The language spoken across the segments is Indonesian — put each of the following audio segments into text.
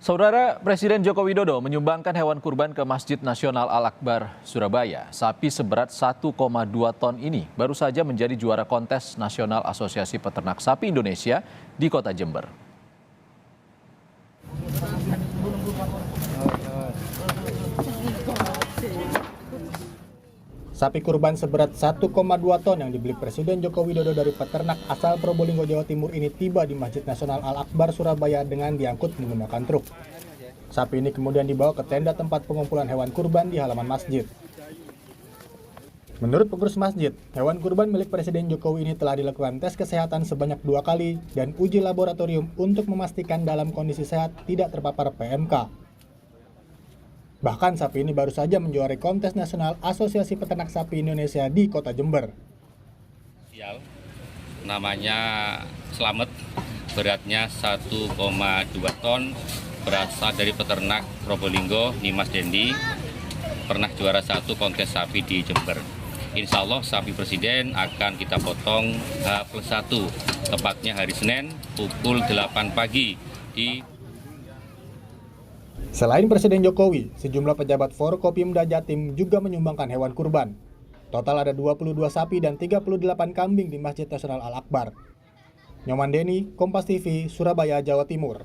Saudara Presiden Joko Widodo menyumbangkan hewan kurban ke Masjid Nasional Al-Akbar, Surabaya. Sapi seberat 1,2 ton ini baru saja menjadi juara kontes nasional Asosiasi Peternak Sapi Indonesia di Kota Jember. Sapi kurban seberat 1,2 ton yang dibeli Presiden Joko Widodo dari peternak asal Probolinggo, Jawa Timur ini tiba di Masjid Nasional Al-Akbar, Surabaya dengan diangkut menggunakan truk. Sapi ini kemudian dibawa ke tenda tempat pengumpulan hewan kurban di halaman masjid. Menurut pengurus masjid, hewan kurban milik Presiden Jokowi ini telah dilakukan tes kesehatan sebanyak 2 kali dan uji laboratorium untuk memastikan dalam kondisi sehat tidak terpapar PMK. Bahkan sapi ini baru saja menjuarai kontes nasional Asosiasi Peternak Sapi Indonesia di Kota Jember. Namanya Slamet, beratnya 1,2 ton, berasal dari peternak Probolinggo, Nimas Dendi, pernah juara 1 kontes sapi di Jember. Insya Allah sapi Presiden akan kita potong H+1, tepatnya hari Senin pukul 8 pagi di. Selain Presiden Jokowi, sejumlah pejabat Forkopimda Jatim juga menyumbangkan hewan kurban. Total ada 22 sapi dan 38 kambing di Masjid Nasional Al-Akbar. Nyoman Deni, Kompas TV, Surabaya, Jawa Timur.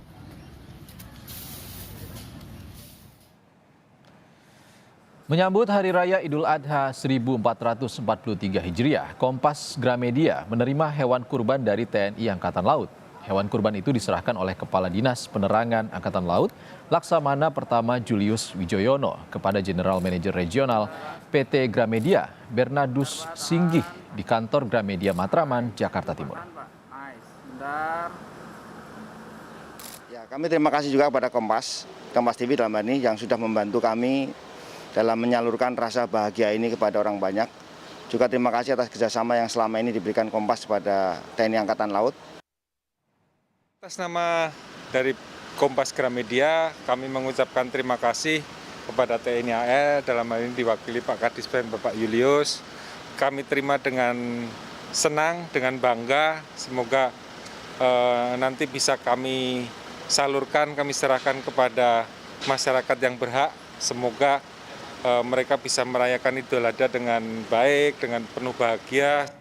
Menyambut Hari Raya Idul Adha 1443 Hijriah, Kompas Gramedia menerima hewan kurban dari TNI Angkatan Laut. Hewan kurban itu diserahkan oleh Kepala Dinas Penerangan Angkatan Laut, Laksamana Pertama Julius Wijoyono, kepada General Manager Regional PT Gramedia, Bernardus Singgih, di kantor Gramedia Matraman, Jakarta Timur. Ya, kami terima kasih juga kepada Kompas TV dalam hal ini yang sudah membantu kami dalam menyalurkan rasa bahagia ini kepada orang banyak. Juga terima kasih atas kerjasama yang selama ini diberikan Kompas kepada TNI Angkatan Laut. Atas nama dari Kompas Gramedia, kami mengucapkan terima kasih kepada TNI AL, dalam hal ini diwakili Pak Kadispen Bapak Julius. Kami terima dengan senang, dengan bangga, semoga nanti bisa kami salurkan, kami serahkan kepada masyarakat yang berhak. Semoga mereka bisa merayakan Idul Adha dengan baik, dengan penuh bahagia.